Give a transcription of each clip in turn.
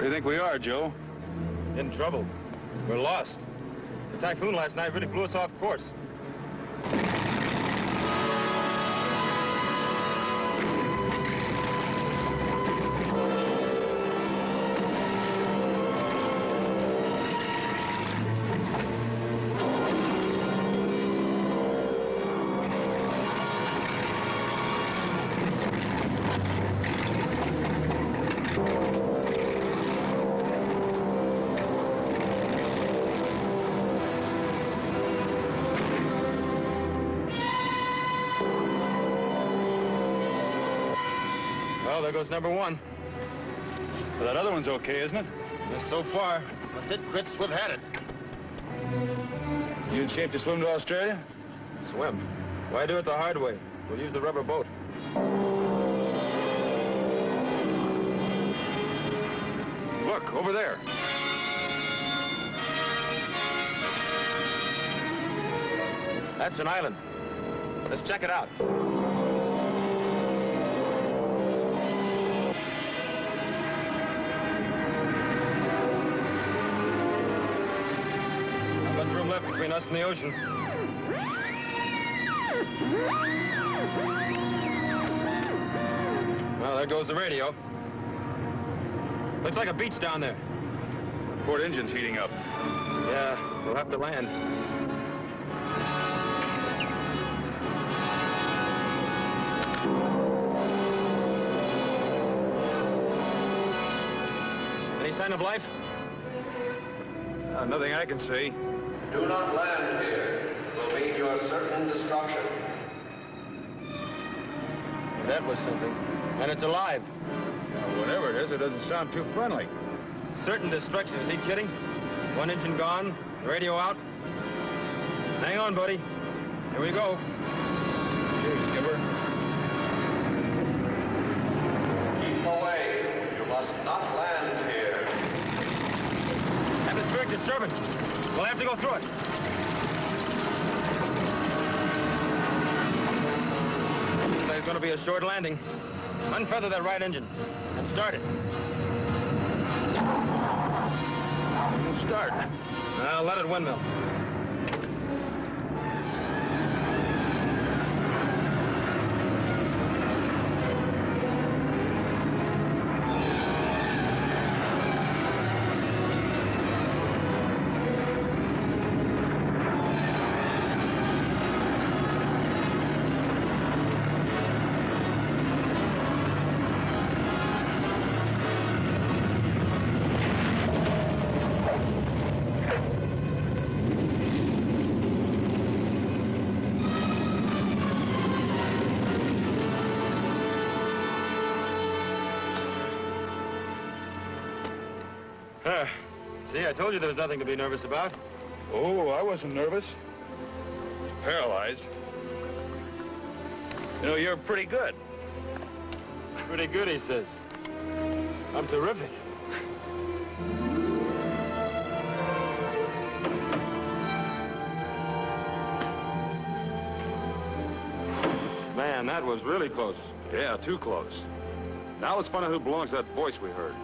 Where do you think we are, Joe? In trouble. We're lost. The typhoon last night really blew us off course. Well, there goes number one. Well, that other one's okay, isn't it? Just so far. But that Grit Swift had it. You in shape to swim to Australia? Swim? Why do it the hard way? We'll use the rubber boat. Look, over there. That's an island. Let's check it out. Left between us and the ocean. Well, there goes the radio. Looks like a beach down there. Port engine's heating up. Yeah, we'll have to land. Any sign of life? Nothing I can see. Do not land here. Will mean your certain destruction. That was something. And it's alive. Whatever it is, it doesn't sound too friendly. Certain destruction. Is he kidding? One engine gone, radio out. Hang on, buddy. Here we go. Here, skipper. Keep away. You must not land here. Atmospheric disturbance. We'll have to go through it. There's going to be a short landing. Unfeather that right engine and start it. Start. Now let it windmill. See, I told you there was nothing to be nervous about. Oh, I wasn't nervous. Paralyzed. You know, you're pretty good. Pretty good, he says. I'm terrific. Man, that was really close. Yeah, too close. Now let's find out who belongs to that voice we heard.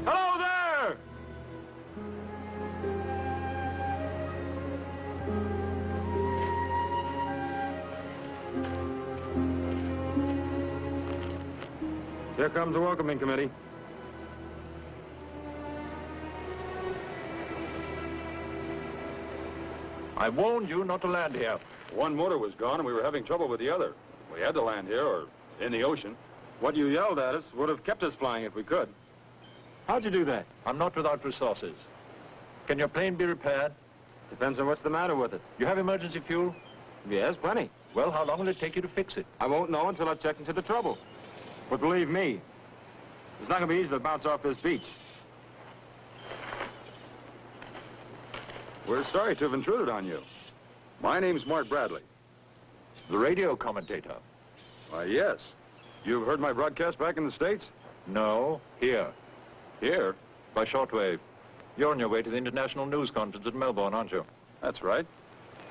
Hello there! Here comes the welcoming committee. I warned you not to land here. One motor was gone and we were having trouble with the other. We had to land here or in the ocean. What you yelled at us would have kept us flying if we could. How'd you do that? I'm not without resources. Can your plane be repaired? Depends on what's the matter with it. You have emergency fuel? Yes, plenty. Well, how long will it take you to fix it? I won't know until I've checked into the trouble. But believe me, it's not going to be easy to bounce off this beach. We're sorry to have intruded on you. My name's Mart Bradley. The radio commentator. Why, yes. You've heard my broadcast back in the States? No, here. Here? By shortwave. You're on your way to the International News Conference at Melbourne, aren't you? That's right.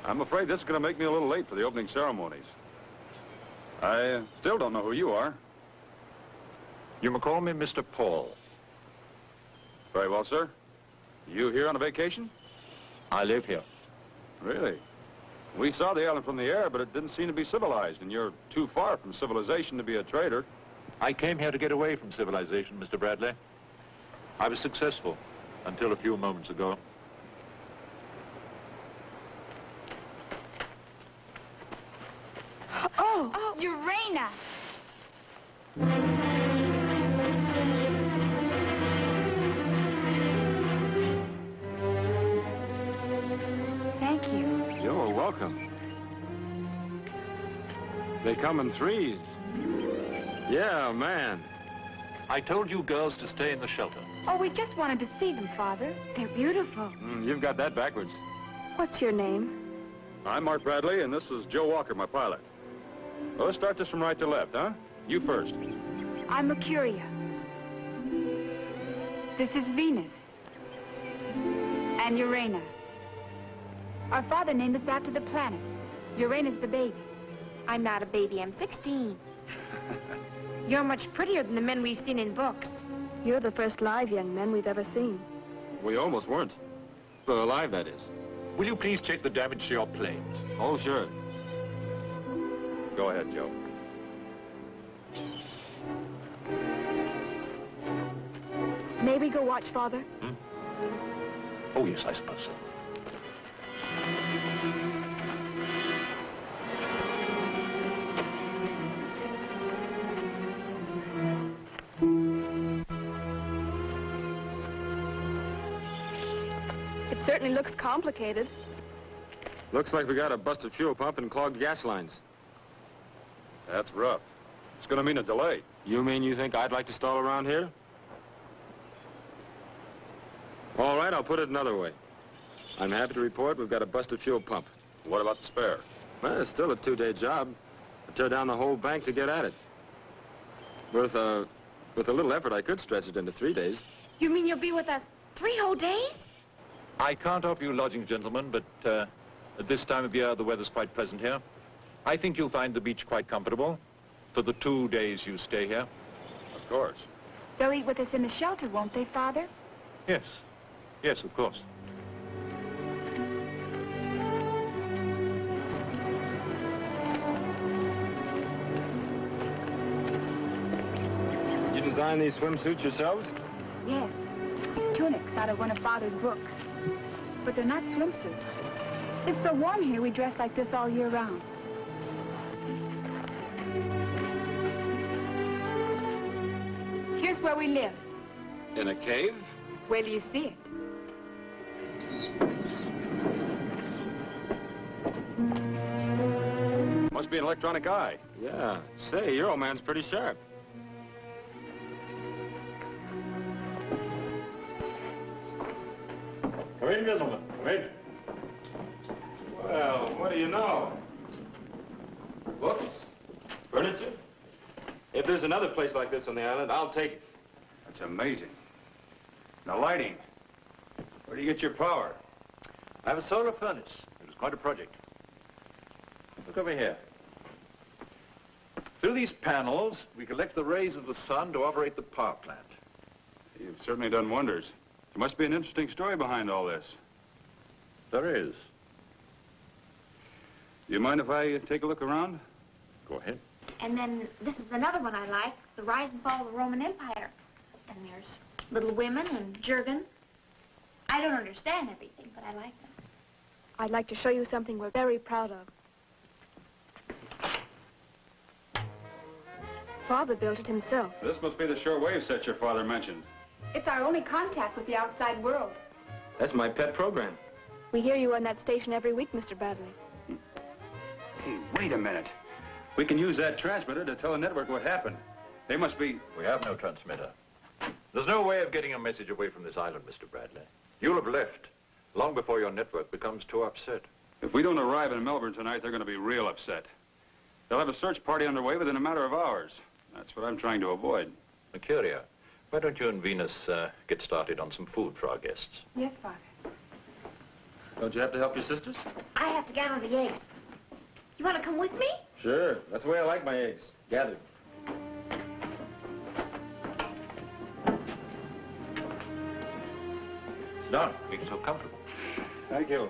I'm afraid this is going to make me a little late for the opening ceremonies. I still don't know who you are. You may call me Mr. Paul. Very well, sir. You here on a vacation? I live here. Really? We saw the island from the air, but it didn't seem to be civilized, and you're too far from civilization to be a trader. I came here to get away from civilization, Mr. Bradley. I was successful until a few moments ago. Oh, Urena! Thank you. You're welcome. They come in threes. Yeah, man. I told you girls to stay in the shelter. Oh, we just wanted to see them, Father. They're beautiful. You've got that backwards. What's your name? I'm Mark Bradley, and this is Joe Walker, my pilot. Well, let's start this from right to left, huh? You first. I'm Mercuria. This is Venus. And Urena. Our father named us after the planet. Urena's the baby. I'm not a baby, I'm 16. You're much prettier than the men we've seen in books. You're the first live young men we've ever seen. We almost weren't. Well, alive, that is. Will you please check the damage to your plane? Oh, sure. Go ahead, Joe. May we go watch Father? Oh, yes, I suppose so. It certainly looks complicated. Looks like we got a busted fuel pump and clogged gas lines. That's rough. It's going to mean a delay. You mean you think I'd like to stall around here? All right, I'll put it another way. I'm happy to report we've got a busted fuel pump. What about the spare? Well, it's still a 2-day job. I tear down the whole bank to get at it. With a little effort, I could stretch it into 3 days. You mean you'll be with us 3 whole days? I can't offer you lodging, gentlemen, but at this time of year, the weather's quite pleasant here. I think you'll find the beach quite comfortable for the 2 days you stay here. Of course. They'll eat with us in the shelter, won't they, Father? Yes. Yes, of course. Did you design these swimsuits yourselves? Yes. Tunics out of one of Father's books. But they're not swimsuits. It's so warm here, we dress like this all year round. Here's where we live. In a cave? Wait till you see it. Must be an electronic eye. Yeah. Say, your old man's pretty sharp. Come in, gentlemen. Come in. Well, what do you know? Books? Furniture? If there's another place like this on the island, I'll take it. That's amazing. The lighting. Where do you get your power? I have a solar furnace. It was quite a project. Look over here. Through these panels, we collect the rays of the sun to operate the power plant. You've certainly done wonders. There must be an interesting story behind all this. There is. Do you mind if I take a look around? Go ahead. And then this is another one I like, The Rise and Fall of the Roman Empire. And there's Little Women and Jurgen. I don't understand everything, but I like them. I'd like to show you something we're very proud of. Father built it himself. This must be the shortwave set your father mentioned. It's our only contact with the outside world. That's my pet program. We hear you on that station every week, Mr. Bradley. Hey, wait a minute. We can use that transmitter to tell the network what happened. They must be... We have no transmitter. There's no way of getting a message away from this island, Mr. Bradley. You'll have left long before your network becomes too upset. If we don't arrive in Melbourne tonight, they're going to be real upset. They'll have a search party underway within a matter of hours. That's what I'm trying to avoid. Mercuria, Why don't you and Venus get started on some food for our guests? Yes, Father. Don't you have to help your sisters? I have to gather the eggs. You want to come with me? Sure. That's the way I like my eggs. Gathered. Sit down. Make yourself comfortable. Thank you.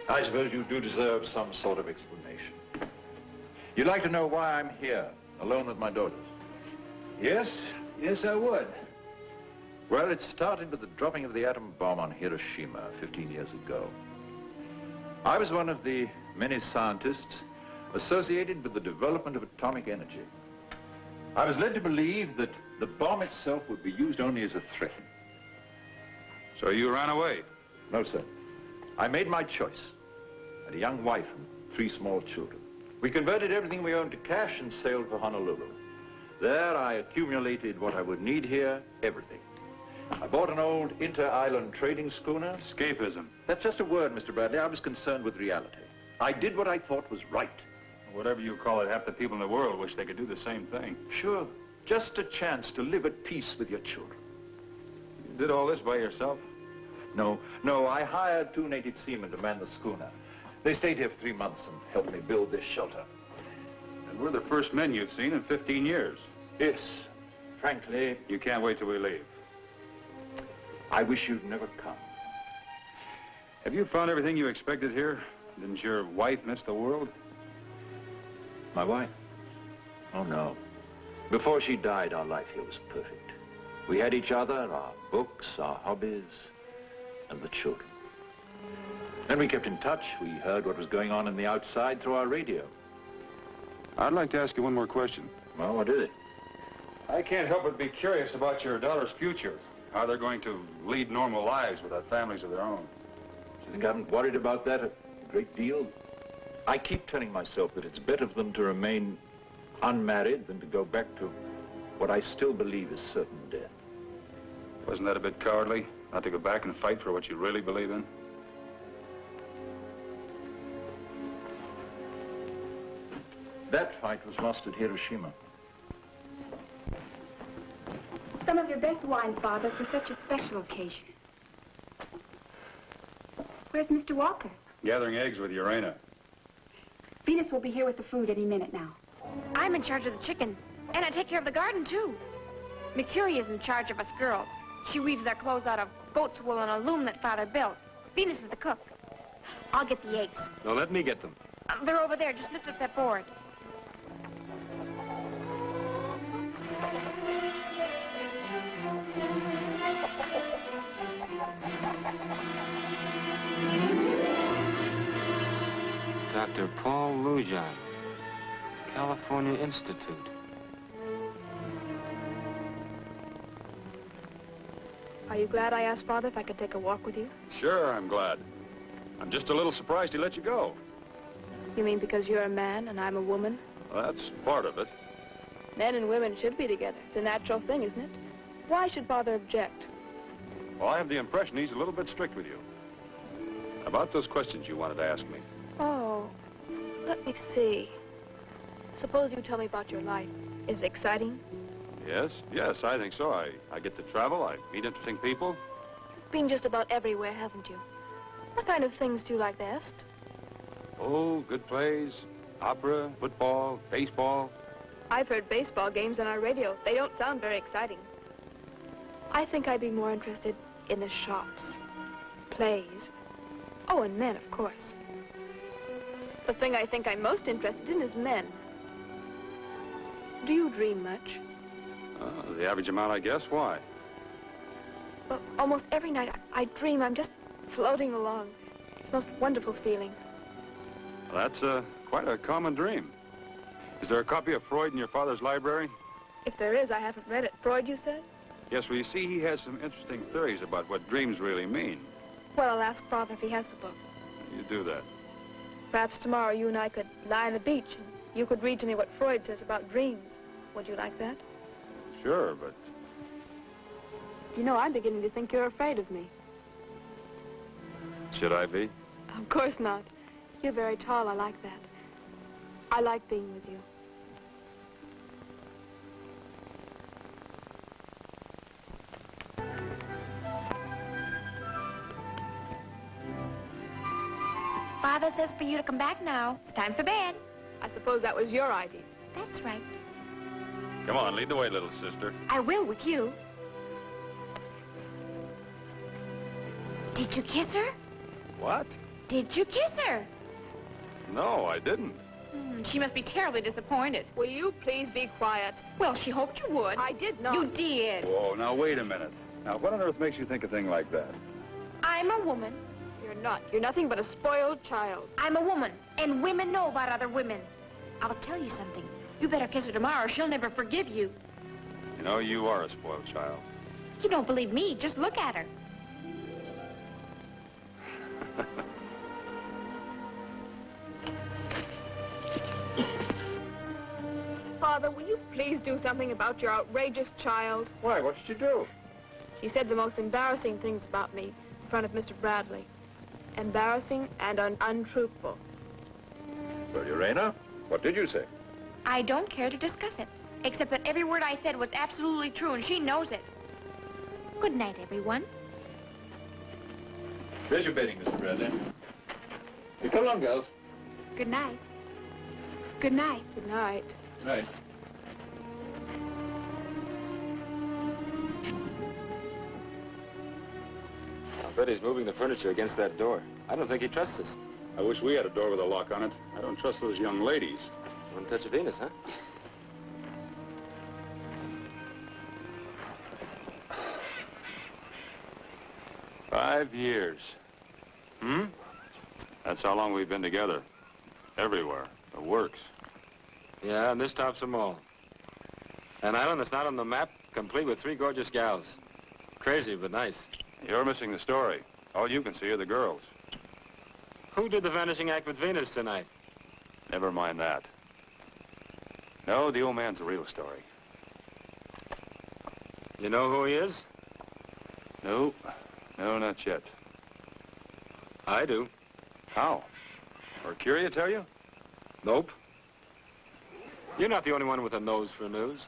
I suppose you do deserve some sort of explanation. You'd like to know why I'm here, alone with my daughters? Yes? Yes, I would. Well, it started with the dropping of the atom bomb on Hiroshima 15 years ago. I was one of the many scientists associated with the development of atomic energy. I was led to believe that the bomb itself would be used only as a threat. So you ran away? No, sir. I made my choice. I had a young wife and 3 small children. We converted everything we owned to cash and sailed for Honolulu. There I accumulated what I would need here, everything. I bought an old inter-island trading schooner. Escapism. That's just a word, Mr. Bradley. I was concerned with reality. I did what I thought was right. Whatever you call it, half the people in the world wish they could do the same thing. Sure. Just a chance to live at peace with your children. You did all this by yourself? No, I hired 2 native seamen to man the schooner. They stayed here for 3 months and helped me build this shelter. And we're the first men you've seen in 15 years. Yes. Frankly, You can't wait till we leave. I wish you'd never come. Have you found everything you expected here? Didn't your wife miss the world? My wife? Oh, no. Before she died, our life here was perfect. We had each other, our books, our hobbies, and the children. Then we kept in touch. We heard what was going on in the outside through our radio. I'd like to ask you one more question. Well, what is it? I can't help but be curious about your daughter's future. How they're going to lead normal lives without families of their own. Do you think I haven't worried about that a great deal? I keep telling myself that it's better for them to remain unmarried than to go back to what I still believe is certain death. Wasn't that a bit cowardly, not to go back and fight for what you really believe in? That fight was lost at Hiroshima. Some of your best wine, Father, for such a special occasion. Where's Mr. Walker? Gathering eggs with Urena. Venus will be here with the food any minute now. I'm in charge of the chickens, and I take care of the garden, too. Mercury is in charge of us girls. She weaves our clothes out of goat's wool and a loom that Father built. Venus is the cook. I'll get the eggs. No, let me get them. They're over there. Just lift up that board. Dr. Paul Lujan, California Institute. Are you glad I asked Father if I could take a walk with you? Sure, I'm glad. I'm just a little surprised he let you go. You mean because you're a man and I'm a woman? Well, that's part of it. Men and women should be together. It's a natural thing, isn't it? Why should Father object? Well, I have the impression he's a little bit strict with you. About those questions you wanted to ask me. Oh, let me see. Suppose you tell me about your life. Is it exciting? Yes, I think so. I get to travel, I meet interesting people. You've been just about everywhere, haven't you? What kind of things do you like best? Oh, good plays, opera, football, baseball. I've heard baseball games on our radio. They don't sound very exciting. I think I'd be more interested in the shops, plays. Oh, and men, of course. The thing I think I'm most interested in is men. Do you dream much? The average amount, I guess. Why? Well, almost every night I dream I'm just floating along. It's the most wonderful feeling. Well, that's quite a common dream. Is there a copy of Freud in your father's library? If there is, I haven't read it. Freud, you said? Yes, well, you see, he has some interesting theories about what dreams really mean. Well, I'll ask Father if he has the book. You do that. Perhaps tomorrow you and I could lie on the beach and you could read to me what Freud says about dreams. Would you like that? Sure, but... You know, I'm beginning to think you're afraid of me. Should I be? Of course not. You're very tall. I like that. I like being with you. Father says for you to come back now. It's time for bed. I suppose that was your idea. That's right. Come on, lead the way, little sister. I will with you. Did you kiss her? What? Did you kiss her? No, I didn't. She must be terribly disappointed. Will you please be quiet? Well, she hoped you would. I did not. You did. Whoa, now wait a minute. Now, what on earth makes you think a thing like that? I'm a woman. You're not. You're nothing but a spoiled child. I'm a woman, and women know about other women. I'll tell you something. You better kiss her tomorrow or she'll never forgive you. You know, you are a spoiled child. You don't believe me, just look at her. Father, will you please do something about your outrageous child? Why, what did you do? He said the most embarrassing things about me in front of Mr. Bradley. Embarrassing and untruthful. Well, Urena, what did you say? I don't care to discuss it, except that every word I said was absolutely true, and she knows it. Good night, everyone. There's your bedding, Mr. Bradley. You come along, girls. Good night. Good night. Good night. Right. I bet he's moving the furniture against that door. I don't think he trusts us. I wish we had a door with a lock on it. I don't trust those young ladies. One touch of Venus, huh? 5 years. Hmm? That's how long we've been together. Everywhere. The works. Yeah, and this tops them all. An island that's not on the map, complete with 3 gorgeous gals. Crazy, but nice. You're missing the story. All you can see are the girls. Who did the vanishing act with Venus tonight? Never mind that. No, the old man's the real story. You know who he is? No. No, not yet. I do. How? Mercuria tell you? Nope. You're not the only one with a nose for news.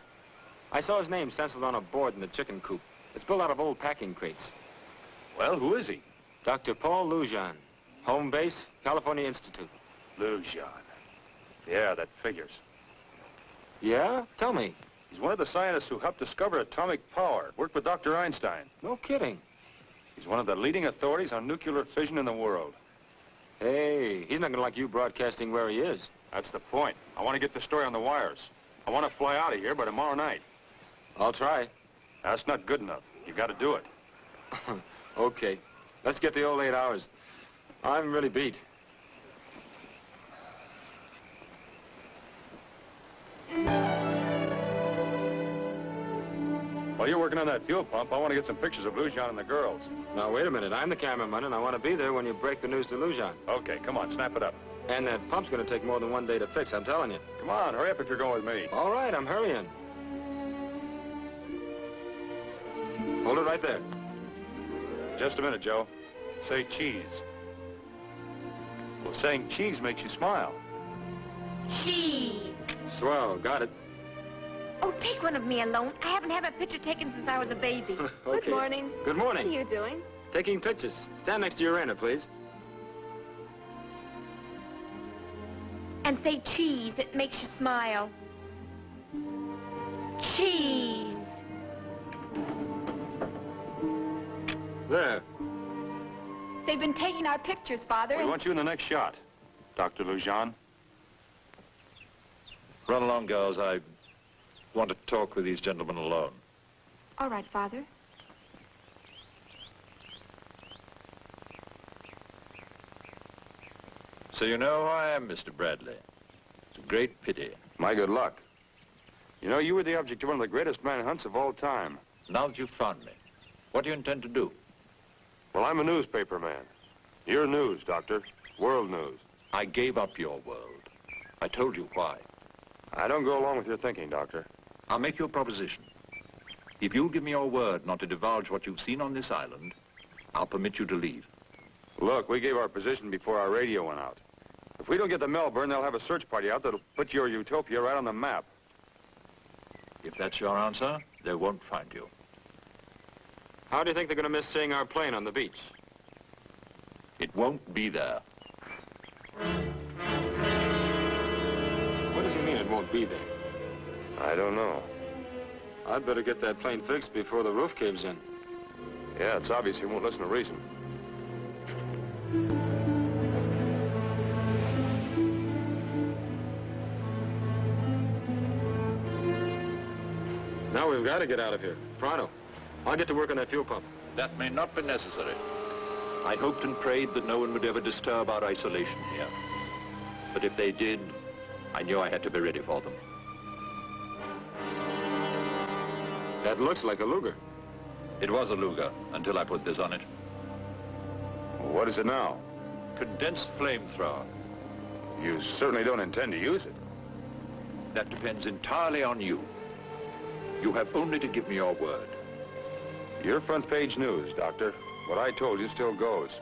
I saw his name stenciled on a board in the chicken coop. It's built out of old packing crates. Well, who is he? Dr. Paul Lujan. Home base, California Institute. Lujan. Yeah, that figures. Yeah? Tell me. He's one of the scientists who helped discover atomic power. Worked with Dr. Einstein. No kidding. He's one of the leading authorities on nuclear fission in the world. Hey, he's not gonna like you broadcasting where he is. That's the point. I want to get the story on the wires. I want to fly out of here by tomorrow night. I'll try. That's not good enough. You got to do it. Okay. Let's get the old 8 hours. I'm really beat. While you're working on that fuel pump, I want to get some pictures of Lujan and the girls. Now, wait a minute. I'm the cameraman, and I want to be there when you break the news to Lujan. Okay, come on, snap it up. And that pump's going to take more than 1 day to fix, I'm telling you. Come on, hurry up if you're going with me. All right, I'm hurrying. Hold it right there. Just a minute, Joe. Say cheese. Well, saying cheese makes you smile. Cheese. Swell, got it. Oh, take one of me alone. I haven't had my picture taken since I was a baby. Okay. Good morning. Good What are morning. you doing? Taking pictures. Stand next to Urena, please. And say cheese. It makes you smile. Cheese. There. They've been taking our pictures, Father. We want you in the next shot, Dr. Lujan. Run along, girls. I want to talk with these gentlemen alone. All right, Father. So you know who I am, Mr. Bradley. It's a great pity. My good luck. You know, you were the object of one of the greatest manhunts of all time. Now that you've found me, what do you intend to do? Well, I'm a newspaper man. You're news, Doctor. World news. I gave up your world. I told you why. I don't go along with your thinking, Doctor. I'll make you a proposition. If you'll give me your word not to divulge what you've seen on this island, I'll permit you to leave. Look, we gave our position before our radio went out. If we don't get to Melbourne, they'll have a search party out that'll put your utopia right on the map. If that's your answer, they won't find you. How do you think they're going to miss seeing our plane on the beach? It won't be there. What does he mean it won't be there? I don't know. I'd better get that plane fixed before the roof caves in. Yeah, it's obvious he won't listen to reason. Now we've got to get out of here. Pronto. I'll get to work on that fuel pump. That may not be necessary. I hoped and prayed that no one would ever disturb our isolation here. But if they did, I knew I had to be ready for them. That looks like a Luger. It was a Luger until I put this on it. What is it now? Condensed flamethrower. You certainly don't intend to use it. That depends entirely on you. You have only to give me your word. Your front page news, Doctor. What I told you still goes.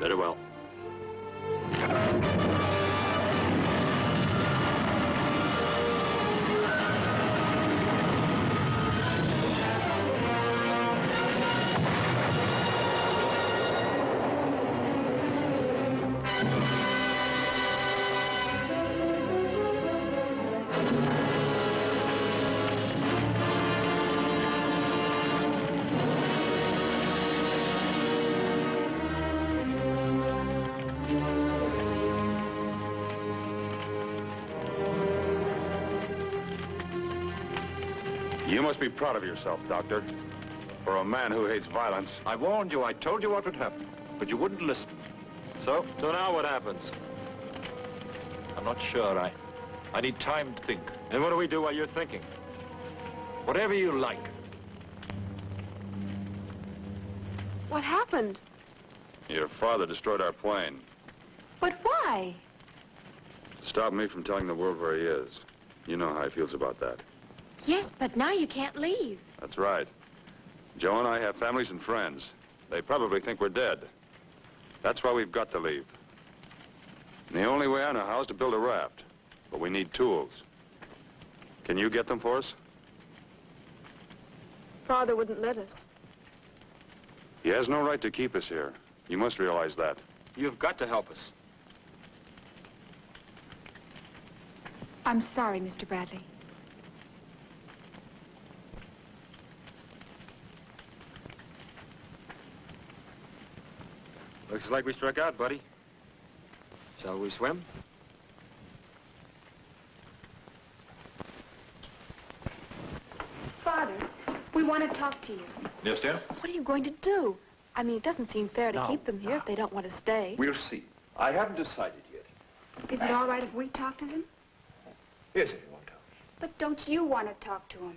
Very well. You must be proud of yourself, Doctor. For a man who hates violence. I warned you. I told you what would happen. But you wouldn't listen. So now what happens? I'm not sure. I need time to think. And what do we do while you're thinking? Whatever you like. What happened? Your father destroyed our plane. But why? To stop me from telling the world where he is. You know how he feels about that. Yes, but now you can't leave. That's right. Joe and I have families and friends. They probably think we're dead. That's why we've got to leave. And the only way I know how is to build a raft. But we need tools. Can you get them for us? Father wouldn't let us. He has no right to keep us here. You must realize that. You've got to help us. I'm sorry, Mr. Bradley. Looks like we struck out, buddy. Shall we swim? Father, we want to talk to you. Yes, dear? What are you going to do? I mean, it doesn't seem fair to keep them here if they don't want to stay. We'll see. I haven't decided yet. Is it all right if we talk to them? Yes, if you want to. But don't you want to talk to them?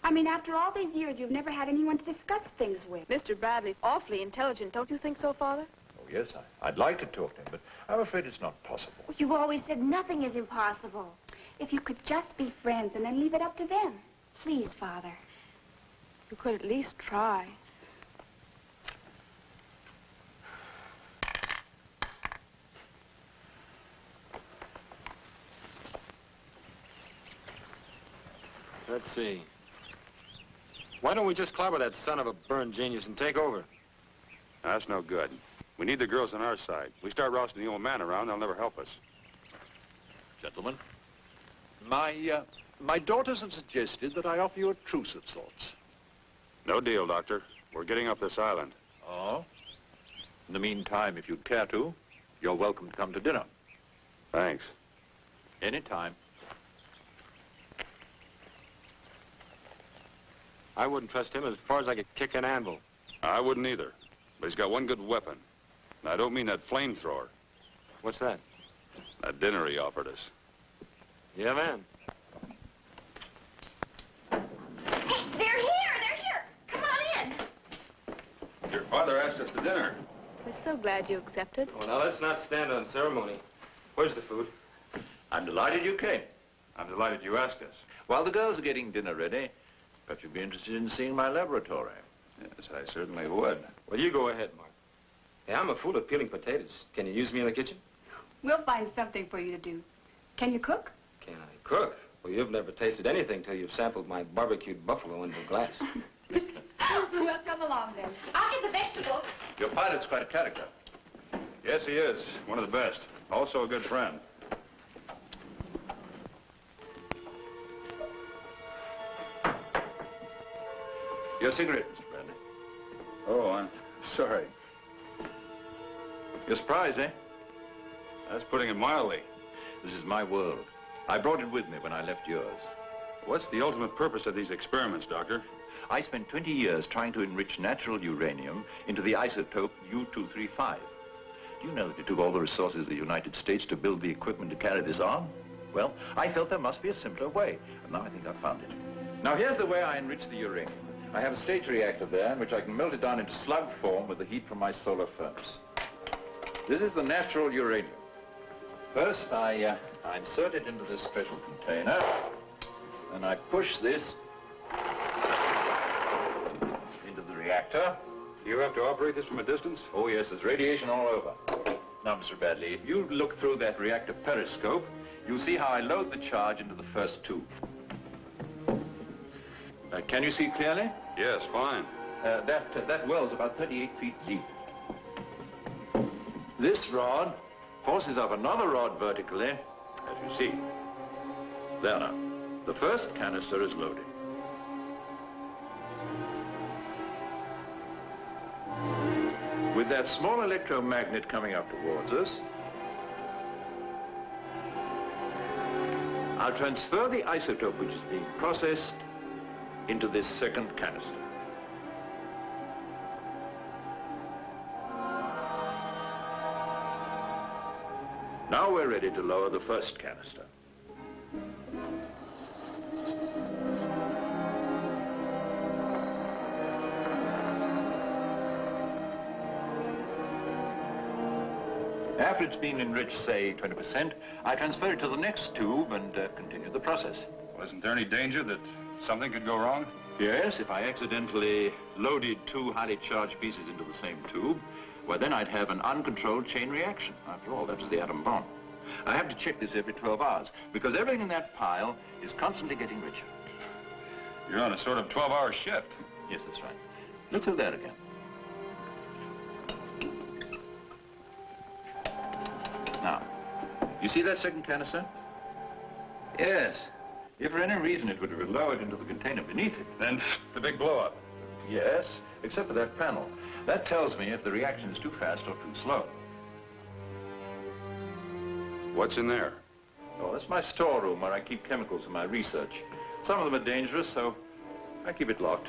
I mean, after all these years, you've never had anyone to discuss things with. Mr. Bradley's awfully intelligent. Don't you think so, Father? Oh, yes, I'd like to talk to him, but I'm afraid it's not possible. You've always said nothing is impossible. If you could just be friends and then leave it up to them. Please, Father. You could at least try. Let's see. Why don't we just clobber that son of a burned genius and take over? That's no good. We need the girls on our side. We start rousting the old man around, they'll never help us. Gentlemen, my daughters have suggested that I offer you a truce of sorts. No deal, Doctor. We're getting off this island. Oh? In the meantime, if you'd care to, you're welcome to come to dinner. Thanks. Anytime. I wouldn't trust him as far as I could kick an anvil. I wouldn't either. But he's got one good weapon. And I don't mean that flamethrower. What's that? That dinner he offered us. Yeah, man. Hey, they're here! They're here! Come on in! Your father asked us to dinner. We're so glad you accepted. Well, now, let's not stand on ceremony. Where's the food? I'm delighted you came. I'm delighted you asked us. While the girls are getting dinner ready, perhaps you'd be interested in seeing my laboratory. Yes, I certainly would. Well, you go ahead, Mark. Hey, I'm a fool at peeling potatoes. Can you use me in the kitchen? We'll find something for you to do. Can you cook? Can I cook? Well, you've never tasted anything till you've sampled my barbecued buffalo in the glass. Well, come along then. I'll get the vegetables. Your pilot's quite a character. Yes, he is. One of the best. Also a good friend. Your cigarette, Mr. Bradley. Oh, I'm sorry. You're surprised, eh? That's putting it mildly. This is my world. I brought it with me when I left yours. What's the ultimate purpose of these experiments, Doctor? I spent 20 years trying to enrich natural uranium into the isotope U-235. Do you know that it took all the resources of the United States to build the equipment to carry this on? Well, I felt there must be a simpler way, and now I think I've found it. Now, here's the way I enrich the uranium. I have a stage reactor there in which I can melt it down into slug form with the heat from my solar furnace. This is the natural uranium. First, I insert it into this special container, and I push this into the reactor. You have to operate this from a distance? Oh, yes, there's radiation all over. Now, Mr. Bradley, if you look through that reactor periscope, you'll see how I load the charge into the first tube. Can you see clearly? Yes, fine. That well's about 38 feet deep. This rod forces up another rod vertically, as you see. There now. The first canister is loaded. With that small electromagnet coming up towards us, I'll transfer the isotope which is being processed into this second canister. Now we're ready to lower the first canister. After it's been enriched, say, 20%, I transfer it to the next tube and continue the process. Well, isn't there any danger that something could go wrong? Yes, if I accidentally loaded two highly charged pieces into the same tube, well, then I'd have an uncontrolled chain reaction. After all, that was the atom bomb. I have to check this every 12 hours, because everything in that pile is constantly getting richer. You're on a sort of 12-hour shift. Yes, that's right. Look through that again. Now, you see that second canister? Yes. If for any reason it would have been lowered into the container beneath it. Then the big blow-up. Yes, except for that panel. That tells me if the reaction is too fast or too slow. What's in there? Oh, that's my storeroom where I keep chemicals for my research. Some of them are dangerous, so I keep it locked.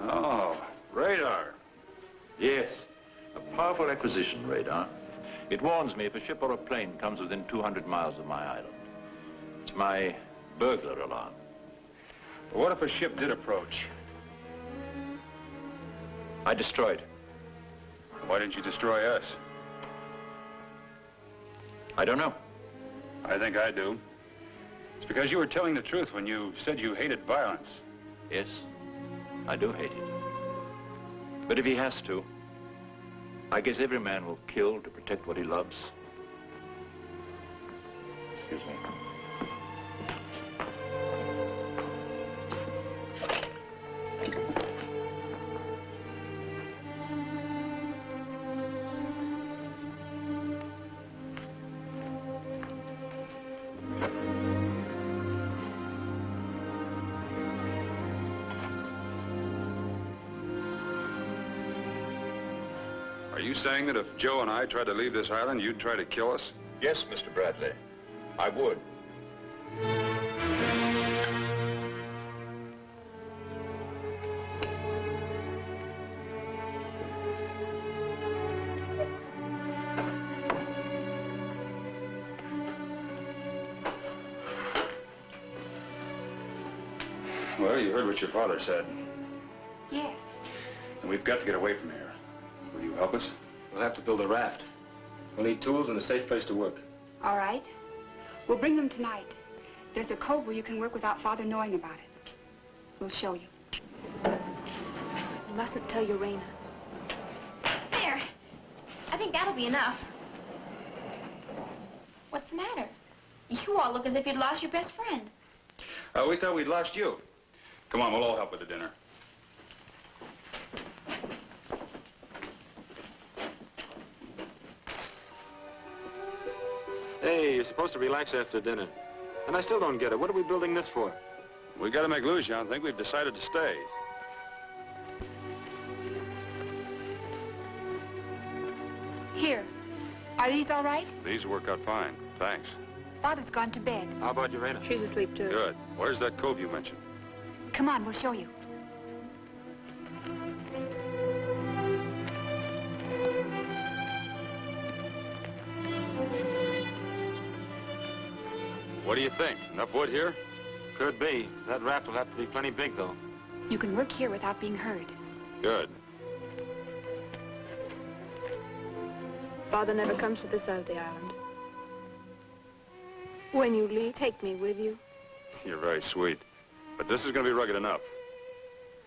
Oh, radar. Yes, a powerful acquisition radar. It warns me if a ship or a plane comes within 200 miles of my island. It's my burglar alarm. But what if a ship did approach? I destroyed it. Why didn't you destroy us? I don't know. I think I do. It's because you were telling the truth when you said you hated violence. Yes, I do hate it. But if he has to, I guess every man will kill to protect what he loves. Excuse me. Are you saying that if Joe and I tried to leave this island, you'd try to kill us? Yes, Mr. Bradley. I would. Well, you heard what your father said. Yes. And we've got to get away from here. Will you help us? We'll have to build a raft. We'll need tools and a safe place to work. All right. We'll bring them tonight. There's a cove where you can work without Father knowing about it. We'll show you. You mustn't tell Urena. There. I think that'll be enough. What's the matter? You all look as if you'd lost your best friend. We thought we'd lost you. Come on, we'll all help with the dinner. Hey, you're supposed to relax after dinner. And I still don't get it. What are we building this for? We gotta make Lucian think we've decided to stay. Here. Are these all right? These work out fine. Thanks. Father's gone to bed. How about Urena? She's asleep, too. Good. Where's that cove you mentioned? Come on, we'll show you. What do you think? Enough wood here? Could be. That raft will have to be plenty big, though. You can work here without being heard. Good. Father never comes to this side of the island. When you leave, take me with you. You're very sweet. But this is gonna be rugged enough.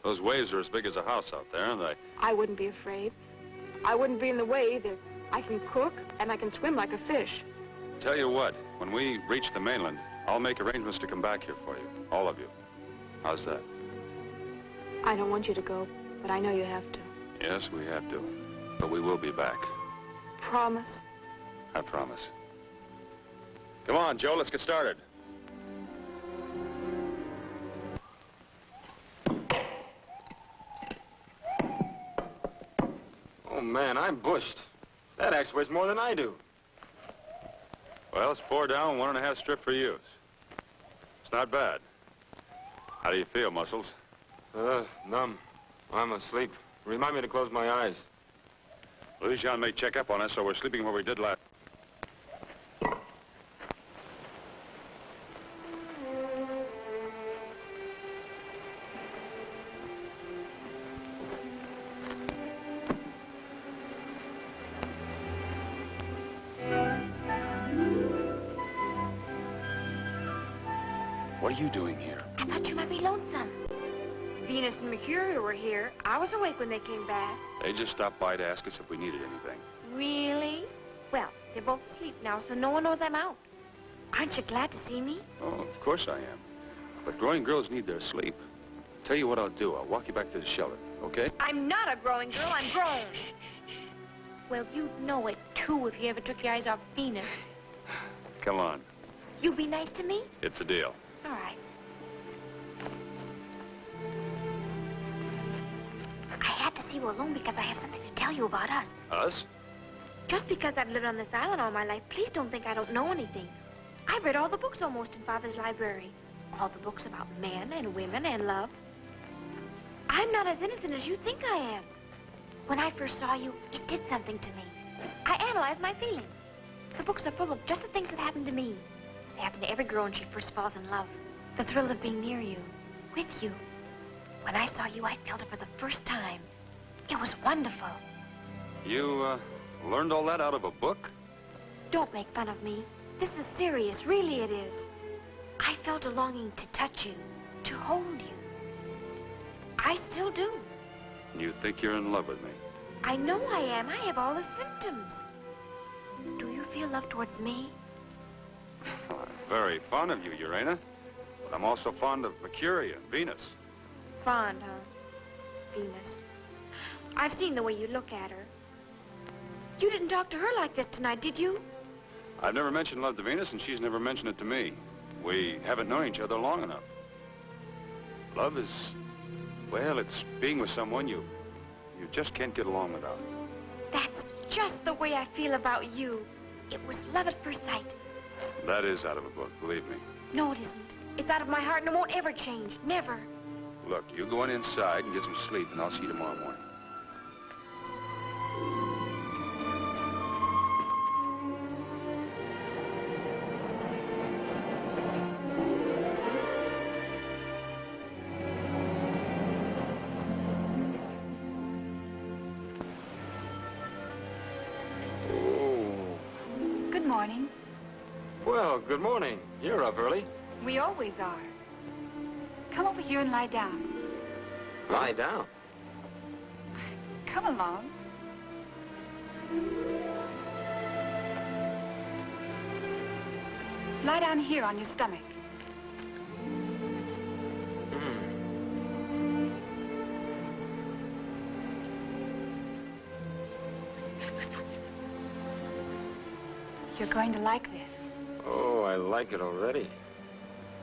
Those waves are as big as a house out there, and I wouldn't be afraid. I wouldn't be in the way either. I can cook, and I can swim like a fish. Tell you what, when we reach the mainland, I'll make arrangements to come back here for you. All of you. How's that? I don't want you to go, but I know you have to. Yes, we have to. But we will be back. Promise? I promise. Come on, Joe, let's get started. Oh, man, I'm bushed. That axe weighs more than I do. Well, it's 4 down, 1.5 strip for use. It's not bad. How do you feel, Muscles? Numb. I'm asleep. Remind me to close my eyes. Lucian may check up on us, so we're sleeping where we did last. What are you doing here? I thought you might be lonesome. Venus and Mercury were here. I was awake when they came back. They just stopped by to ask us if we needed anything. Really? Well, they're both asleep now, so no one knows I'm out. Aren't you glad to see me? Oh, of course I am. But growing girls need their sleep. Tell you what I'll do. I'll walk you back to the shelter, okay? I'm not a growing girl. I'm grown. Well, you'd know it, too, if you ever took your eyes off Venus. Come on. You be nice to me? It's a deal. All right. I had to see you alone because I have something to tell you about us. Us? Just because I've lived on this island all my life, please don't think I don't know anything. I've read all the books almost in Father's library. All the books about men and women and love. I'm not as innocent as you think I am. When I first saw you, it did something to me. I analyzed my feelings. The books are full of just the things that happened to me. They happen to every girl when she first falls in love. The thrill of being near you, with you. When I saw you, I felt it for the first time. It was wonderful. You, learned all that out of a book? Don't make fun of me. This is serious, really it is. I felt a longing to touch you, to hold you. I still do. You think you're in love with me? I know I am. I have all the symptoms. Do you feel love towards me? I'm very fond of you, Urena. But I'm also fond of Mercury and Venus. Fond, huh? Venus. I've seen the way you look at her. You didn't talk to her like this tonight, did you? I've never mentioned love to Venus, and she's never mentioned it to me. We haven't known each other long enough. Love is, well, it's being with someone you just can't get along without. That's just the way I feel about you. It was love at first sight. That is out of a book, believe me. No, it isn't. It's out of my heart and it won't ever change. Never. Look, you go on inside and get some sleep, and I'll see you tomorrow morning. Good morning. Well, good morning. You're up early. We always are. Come over here and lie down. Lie down. Come along. Lie down here on your stomach. You're going to like this. I like it already.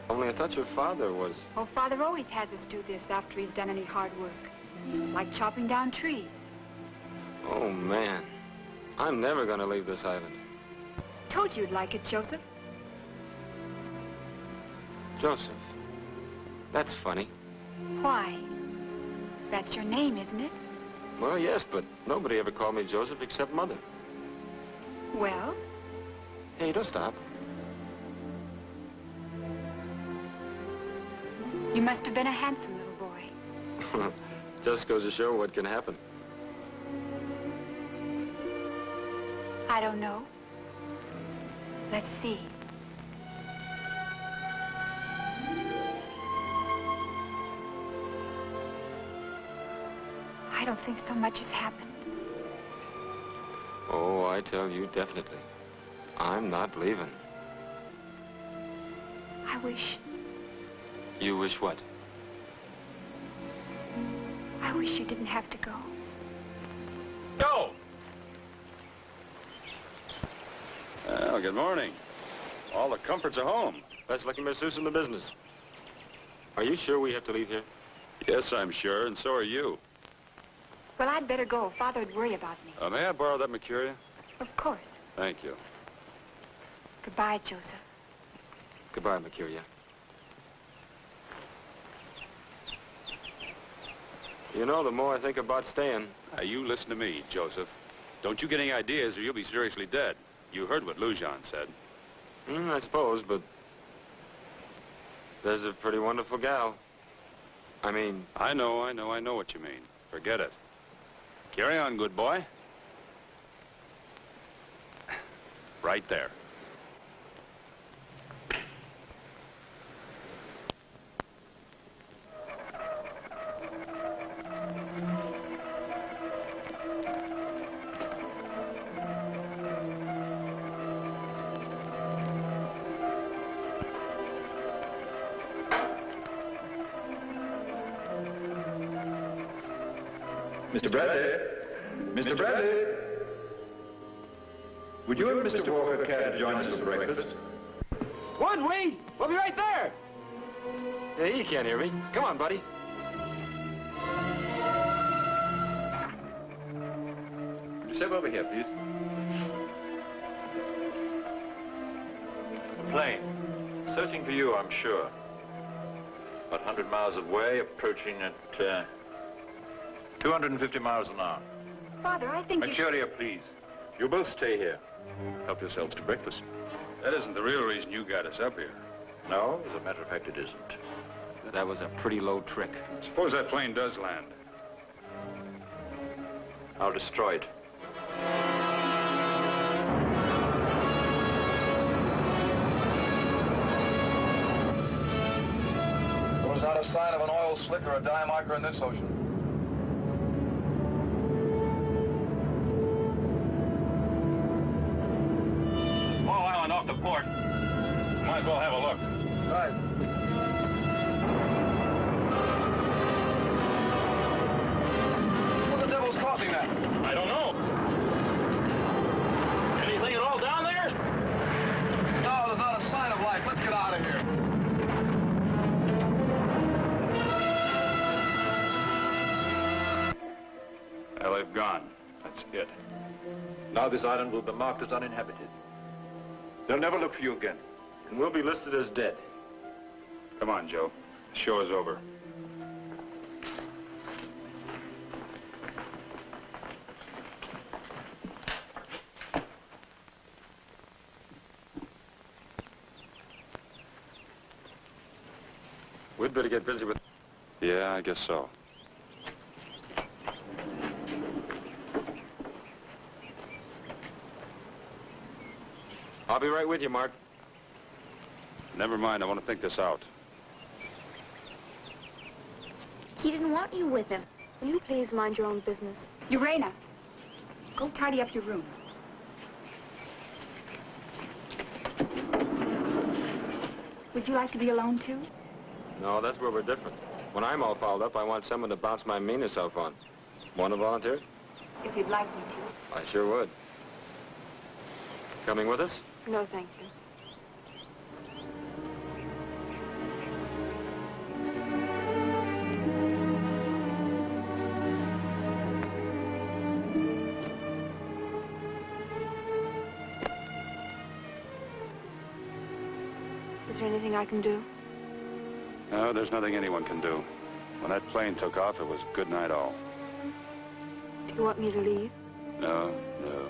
Only I thought your father was... Oh, Father always has us do this after he's done any hard work. Like chopping down trees. Oh, man. I'm never gonna leave this island. Told you you'd like it, Joseph. Joseph. That's funny. Why? That's your name, isn't it? Well, yes, but nobody ever called me Joseph except Mother. Well? Hey, don't stop. You must have been a handsome little boy. Just goes to show what can happen. I don't know. Let's see. I don't think so much has happened. Oh, I tell you, definitely. I'm not leaving. I wish... You wish what? I wish you didn't have to go. Go! Well, good morning. All the comforts are home. Best lucky masseuse in the business. Are you sure we have to leave here? Yes, I'm sure, and so are you. Well, I'd better go. Father would worry about me. May I borrow that Mercuria? Of course. Thank you. Goodbye, Joseph. Goodbye, Mercuria. You know, the more I think about staying... Now, you listen to me, Joseph. Don't you get any ideas or you'll be seriously dead. You heard what Lujan said. I suppose, but... There's a pretty wonderful gal. I mean... I know what you mean. Forget it. Carry on, good boy. Right there. Mr. Bradley? Mr. Bradley? Would you and Mr. Walker care to join us for breakfast? Wood, Wing! We'll be right there! Yeah, you can't hear me. Come on, buddy. Would you step over here, please? The plane. Searching for you, I'm sure. About 100 miles away, approaching at 250 miles an hour. Father, I think you should... Mercuria, please. You both stay here. Help yourselves to breakfast. That isn't the real reason you got us up here. No, as a matter of fact, it isn't. That was a pretty low trick. Suppose that plane does land. I'll destroy it. There was not a sign of an oil slick or a dye marker in this ocean. Small island off the port. Might as well have a look. Right. What the devil's causing that? I don't know. Anything at all down there? No, there's not a sign of life. Let's get out of here. Well, they've gone. That's it. Now this island will be marked as uninhabited. They'll never look for you again. And we'll be listed as dead. Come on, Joe. The show is over. We'd better get busy with... Yeah, I guess so. I'll be right with you, Mark. Never mind, I want to think this out. He didn't want you with him. Will you please mind your own business? Urena, go tidy up your room. Would you like to be alone, too? No, that's where we're different. When I'm all fouled up, I want someone to bounce my meaner self on. Want to volunteer? If you'd like me to. I sure would. Coming with us? No, thank you. there anything I can do? No, there's nothing anyone can do. When that plane took off, it was good night all. Do you want me to leave? No, no.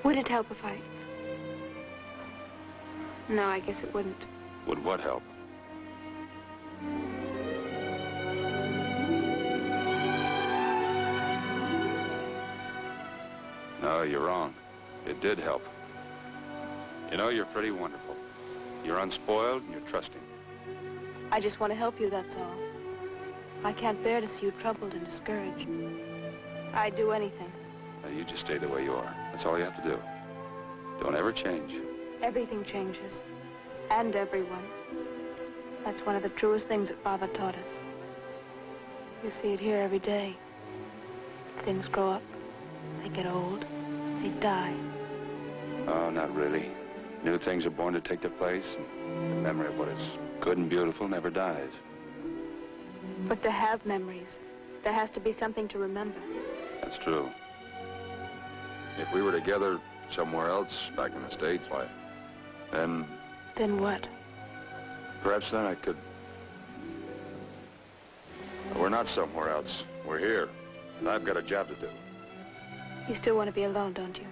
Would it help if I... No, I guess it wouldn't. Would what help? No, you're wrong. It did help. You know, you're pretty wonderful. You're unspoiled and you're trusting. I just want to help you, that's all. I can't bear to see you troubled and discouraged. I'd do anything. Now, you just stay the way you are. That's all you have to do. Don't ever change. Everything changes. And everyone. That's one of the truest things that Father taught us. You see it here every day. Things grow up. They get old. They die. Oh, not really. New things are born to take their place, and the memory of what is good and beautiful never dies. But to have memories, there has to be something to remember. That's true. If we were together somewhere else, back in the States, why, then... Then what? Perhaps then I could... We're not somewhere else. We're here. And I've got a job to do. You still want to be alone, don't you?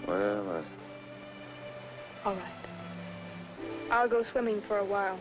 Well, All right. I'll go swimming for a while.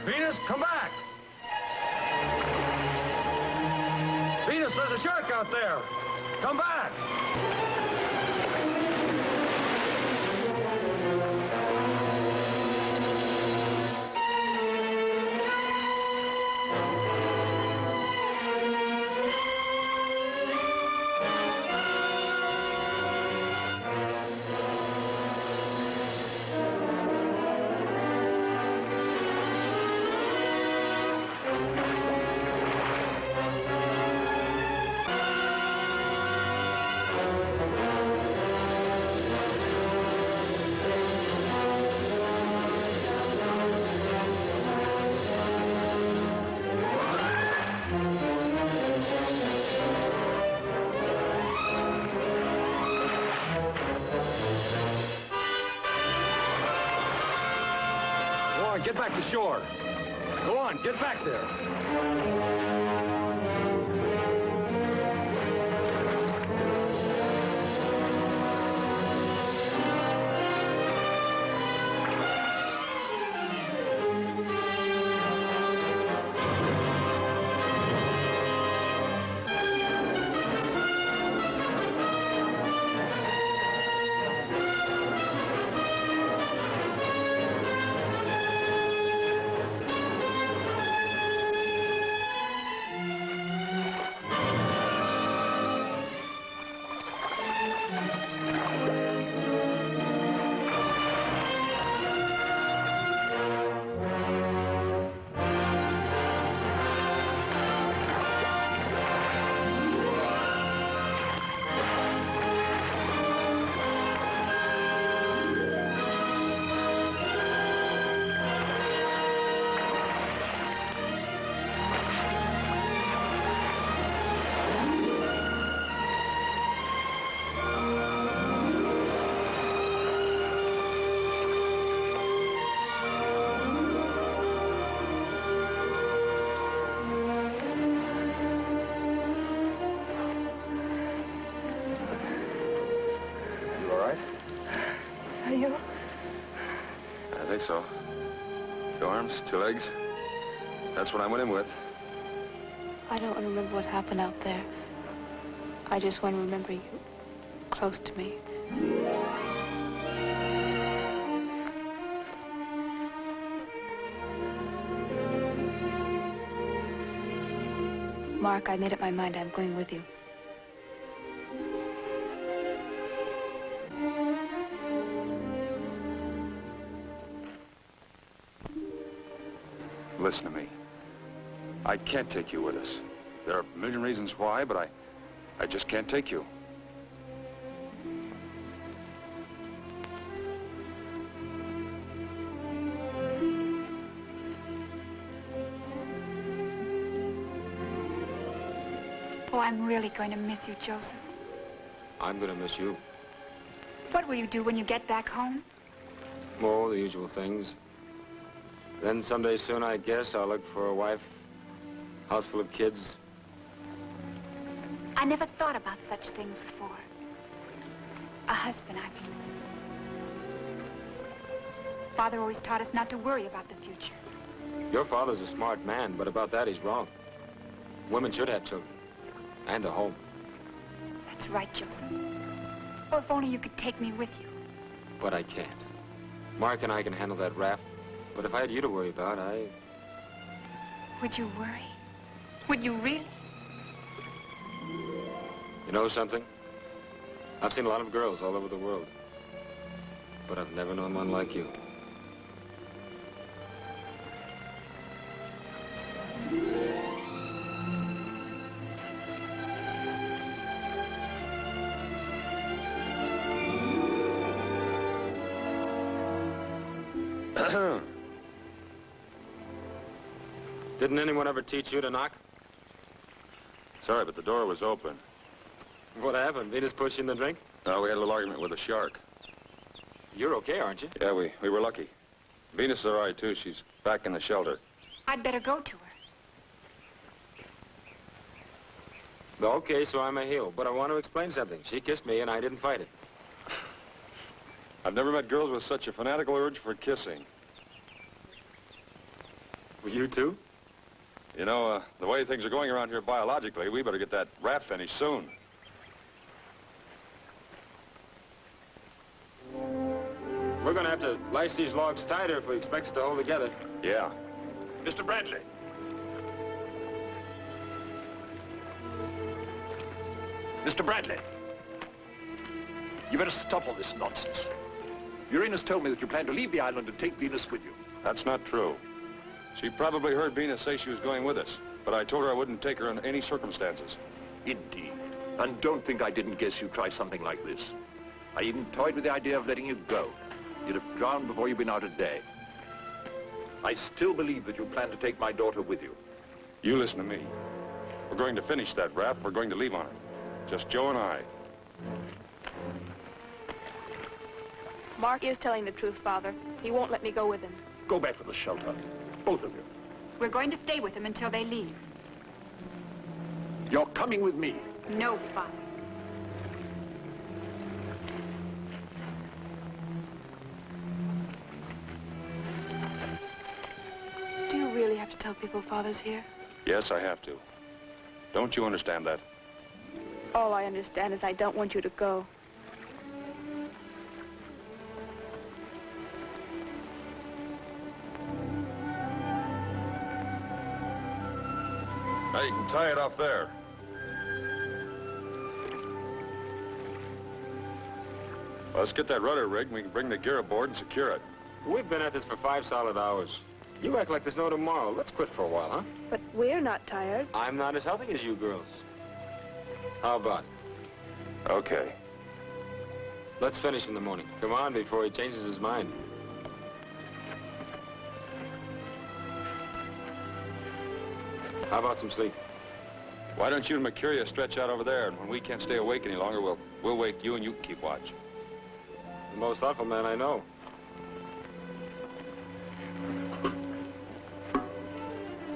Venus, come back! Venus, there's a shark out there! Come back! Get back to shore. Go on, get back there. think so. 2 arms, 2 legs. That's what I went in with. I don't remember what happened out there. I just want to remember you close to me. Mark, I made up my mind I'm going with you. Listen to me. I can't take you with us. There are a million reasons why, but I just can't take you. Oh, I'm really going to miss you, Joseph. I'm gonna miss you. What will you do when you get back home? Oh, the usual things. Then someday soon, I guess, I'll look for a wife, house full of kids. I never thought about such things before. A husband, I mean. Father always taught us not to worry about the future. Your father's a smart man, but about that, he's wrong. Women should have children. And a home. That's right, Joseph. Oh, if only you could take me with you. But I can't. Mark and I can handle that raft. But if I had you to worry about, Would you worry? Would you really? You know something? I've seen a lot of girls all over the world. But I've never known one like you. Didn't anyone ever teach you to knock? Sorry, but the door was open. What happened? Venus pushed you in the drink? No, we had a little argument with a shark. You're okay, aren't you? Yeah, we were lucky. Venus is all right, too. She's back in the shelter. I'd better go to her. Okay, so I'm a heel. But I want to explain something. She kissed me and I didn't fight it. I've never met girls with such a fanatical urge for kissing. You too? You know, the way things are going around here biologically, we better get that raft finished soon. We're going to have to lace these logs tighter if we expect it to hold together. Yeah. Mr. Bradley. Mr. Bradley. You better stop all this nonsense. Uranus told me that you plan to leave the island and take Venus with you. That's not true. She probably heard Venus say she was going with us, but I told her I wouldn't take her in any circumstances. Indeed. And don't think I didn't guess you'd try something like this. I even toyed with the idea of letting you go. You'd have drowned before you'd been out a day. I still believe that you plan to take my daughter with you. You listen to me. We're going to finish that raft. We're going to leave on it. Just Joe and I. Mark is telling the truth, Father. He won't let me go with him. Go back to the shelter. Both of you. We're going to stay with them until they leave. You're coming with me. No, Father. Do you really have to tell people Father's here? Yes, I have to. Don't you understand that? All I understand is I don't want you to go. Now you can tie it off there. Well, let's get that rudder rigged and we can bring the gear aboard and secure it. We've been at this for 5 solid hours. You act like there's no tomorrow. Let's quit for a while, huh? But we're not tired. I'm not as healthy as you girls. How about it? Okay. Let's finish in the morning. Come on before he changes his mind. How about some sleep? Why don't you and Mercuria stretch out over there, and when we can't stay awake any longer, we'll wake you and you can keep watch. The most thoughtful man I know.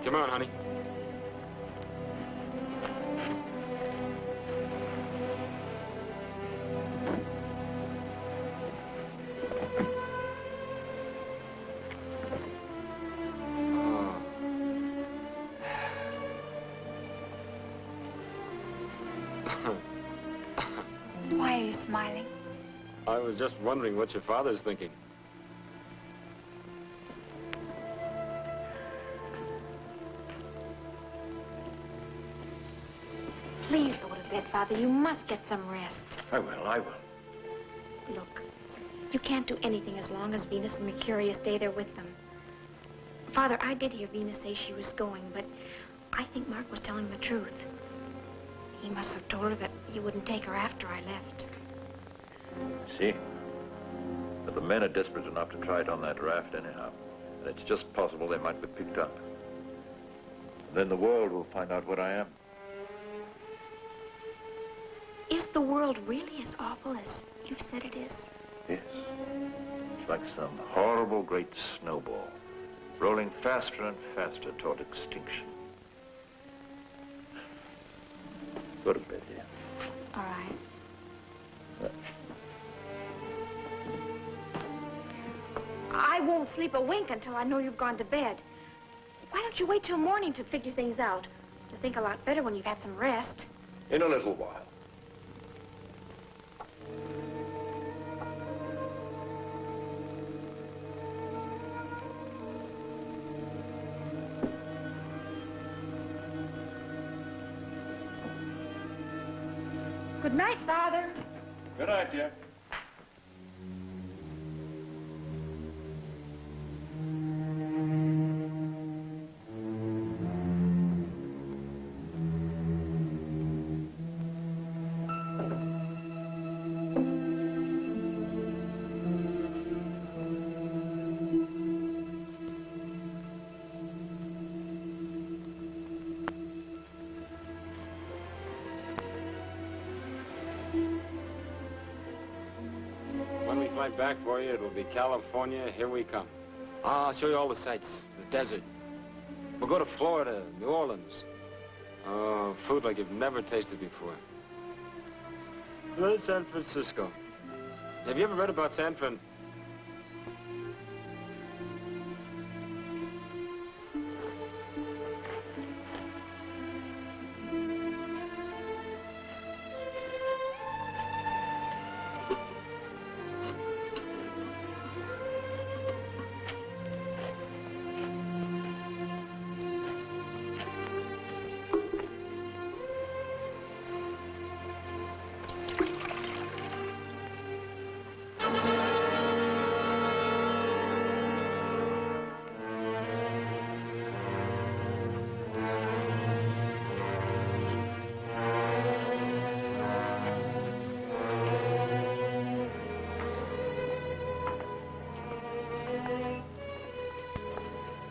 Come on, honey. smiling? I was just wondering what your father's thinking. Please go to bed, Father. You must get some rest. I will. Look, you can't do anything as long as Venus and Mercurius stay there with them. Father, I did hear Venus say she was going, but I think Mark was telling the truth. He must have told her that he wouldn't take her after I left. See? But the men are desperate enough to try it on that raft anyhow. And it's just possible they might be picked up. Then the world will find out what I am. Is the world really as awful as you've said it is? Yes. It's like some horrible great snowball, rolling faster and faster toward extinction. Go to bed, dear. All right. I won't sleep a wink until I know you've gone to bed. Why don't you wait till morning to figure things out? You'll think a lot better when you've had some rest. In a little while. Good night, Father. Good night, dear. When we fly back for you, it'll be California. Here we come. I'll show you all the sights. The desert. We'll go to Florida, New Orleans. Oh, food like you've never tasted before. There's San Francisco. Have you ever read about San Fran?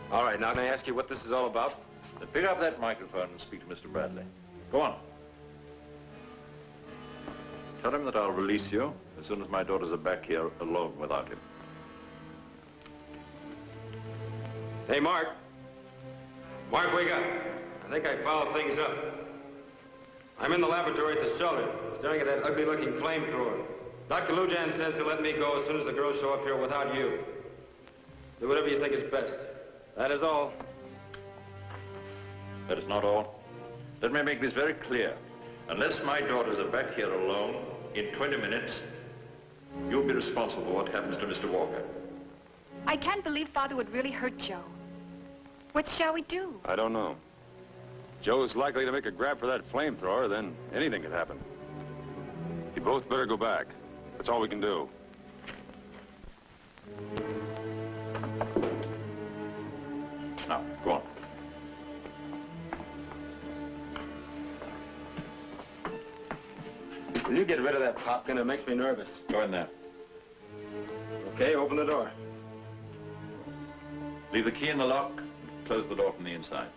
All right, now can I ask you what this is all about? Then pick up that microphone and speak to Mr. Bradley. Go on. Tell him that I'll release you as soon as my daughters are back here alone without him. Hey, Mark. Mark, wake up. I think I fouled things up. I'm in the laboratory at the shelter, staring at that ugly-looking flamethrower. Dr. Lujan says he'll let me go as soon as the girls show up here without you. Do whatever you think is best. That is all. That is not all. Let me make this very clear. Unless my daughters are back here alone in 20 minutes, you'll be responsible for what happens to Mr. Walker. I can't believe Father would really hurt Joe. What shall we do? I don't know. Joe's likely to make a grab for that flamethrower, then anything could happen. You both better go back. That's all we can do. Now, go on. Will you get rid of that popkin? It makes me nervous. Go in there. Okay, open the door. Leave the key in the lock. Close the door from the inside.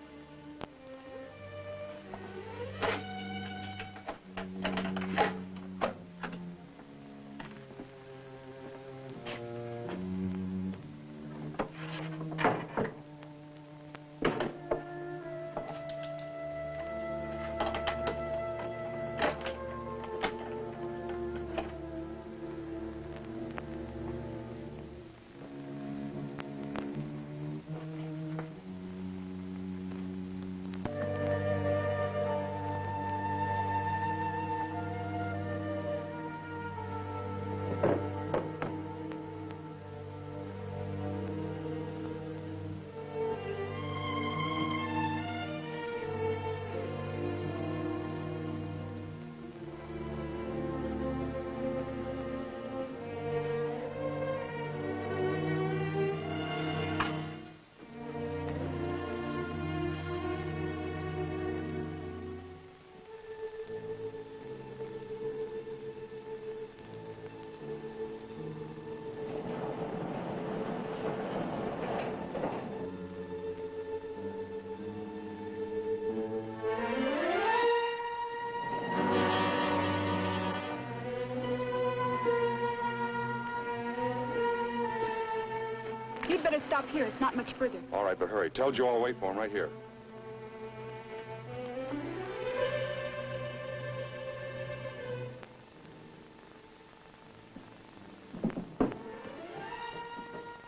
We'd better stop here. It's not much further. All right, but hurry. Tell Joe I'll wait for him right here.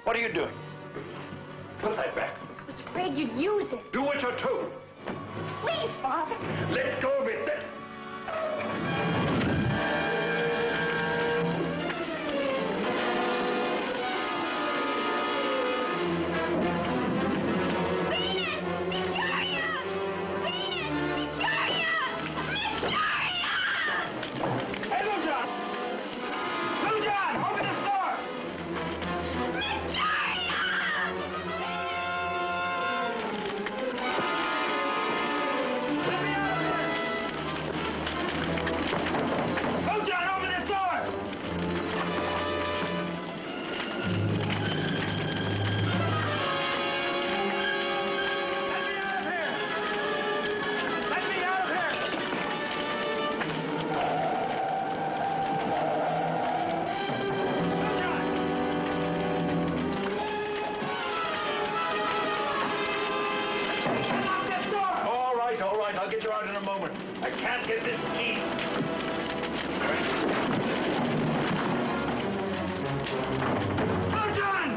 What are you doing? Put that back. I was afraid you'd use it. Do what you're told. Please, Father. Let go of it. I'll get you out in a moment. I can't get this key. Oh, John!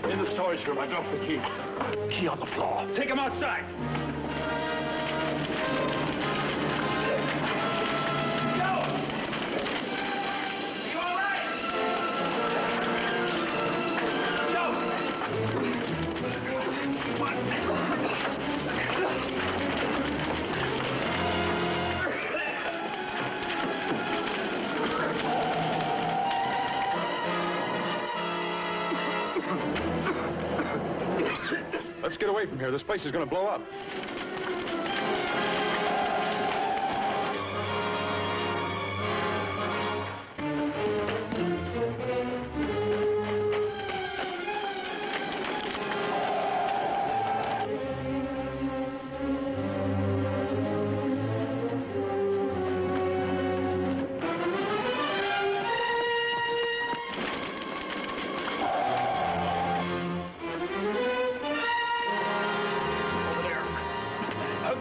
In the storage room. I dropped the key. Key on the floor. Take him outside. Go! Are you all right? Go! Let's get away from here. This place is going to blow up.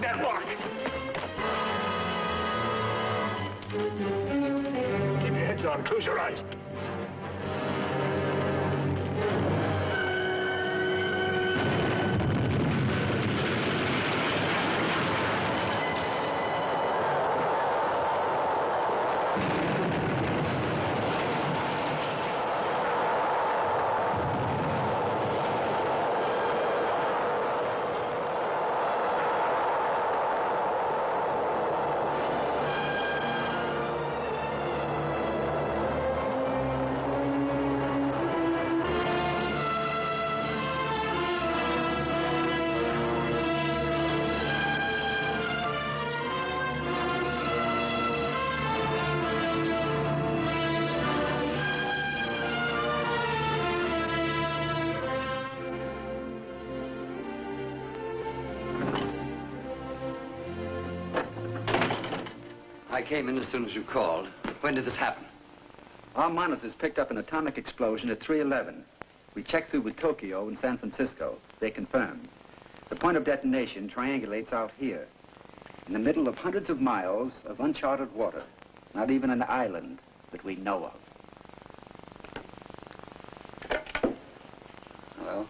That lock. Keep your heads on. Close your eyes. I came in as soon as you called. When did this happen? Our monitors picked up an atomic explosion at 3:11. We checked through with Tokyo and San Francisco. They confirmed. The point of detonation triangulates out here, in the middle of hundreds of miles of uncharted water. Not even an island that we know of. Hello?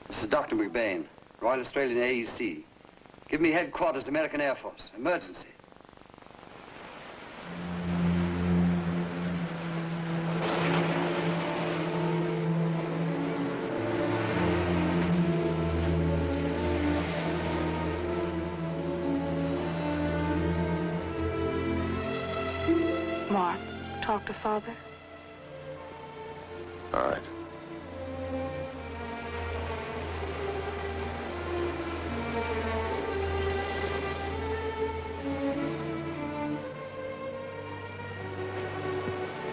This is Dr. McBain, Royal Australian AEC. Give me headquarters, American Air Force. Emergency. Mark, talk to Father. All right.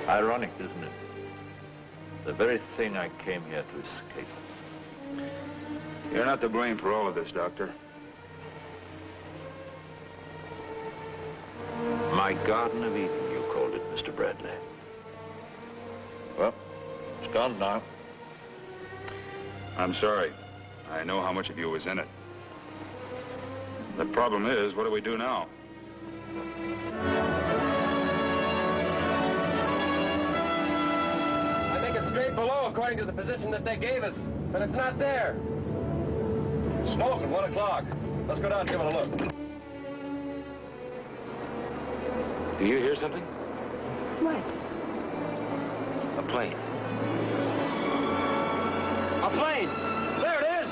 Ironic, isn't it? The very thing I came here to escape. You're not to blame for all of this, Doctor. My Garden of Eden, you called it, Mr. Bradley. Well, it's gone now. I'm sorry. I know how much of you was in it. The problem is, what do we do now? I think it's straight below according to the position that they gave us, but it's not there. Smoke at 1 o'clock. Let's go down and give it a look. Do you hear something? What? A plane. A plane! There it is!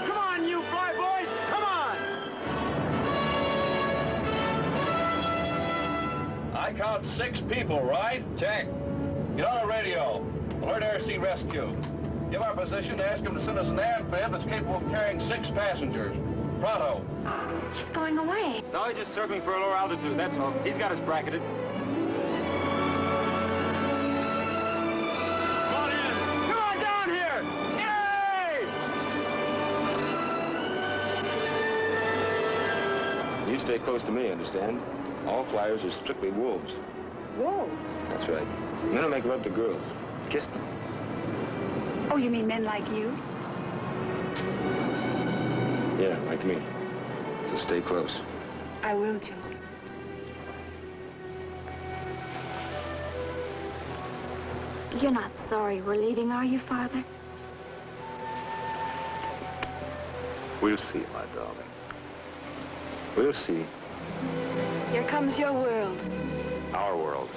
Come on, you fly boys! Come on! I count 6 people, right? Check. Get on the radio. Alert Air Sea Rescue. Give our position to ask him to send us an amphib that's capable of carrying 6 passengers. Pronto. He's going away. No, he's just circling for a lower altitude, that's all. He's got us bracketed. Come on in! Come on down here! Yay! You stay close to me, understand? All flyers are strictly wolves. Wolves? That's right. Men will make love to girls. Kiss them. Oh, you mean men like you? Yeah, like me. So stay close. I will, Joseph. You're not sorry we're leaving, are you, Father? We'll see, my darling. We'll see. Here comes your world. Our world.